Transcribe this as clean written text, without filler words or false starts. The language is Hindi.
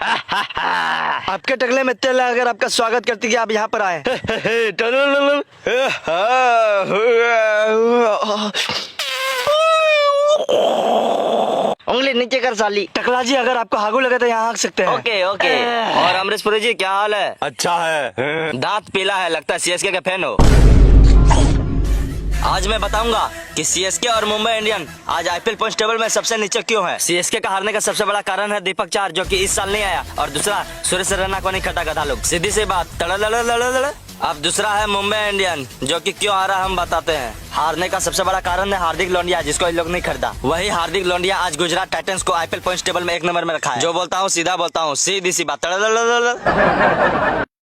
आपके टकले में तेल अगर आपका स्वागत करती कि आप यहाँ पर आए। उंगली नीचे कर साली। टकला जी अगर आपको हागू लगे तो यहाँ हाँक सकते हैं। Okay okay. और अमरीशपुरी जी क्या हाल है? अच्छा है। दांत पीला है, लगता है सीएसके के फैन हो। आज मैं बताऊंगा कि सीएसके और मुंबई इंडियन आज आईपीएल पॉइंट्स टेबल में सबसे नीचे क्यों है। सीएसके का हारने का सबसे बड़ा कारण है दीपक चार, जो कि इस साल नहीं आया, और दूसरा सुरेश रैना को नहीं खटा गधा लोग। सीधी सी बात। अब दूसरा है मुंबई इंडियन, जो कि क्यों हारा हम बताते हैं। हारने का सबसे बड़ा कारण है हार्दिक लोंडिया, जिसको इन लोग नहीं खरीदा। वही हार्दिक लोंडिया आज गुजरात टाइटंस को आईपीएल पॉइंट्स टेबल में 1 नंबर में रखा है। जो बोलता हूँ सीधा बोलता हूँ, सीधी सी बात।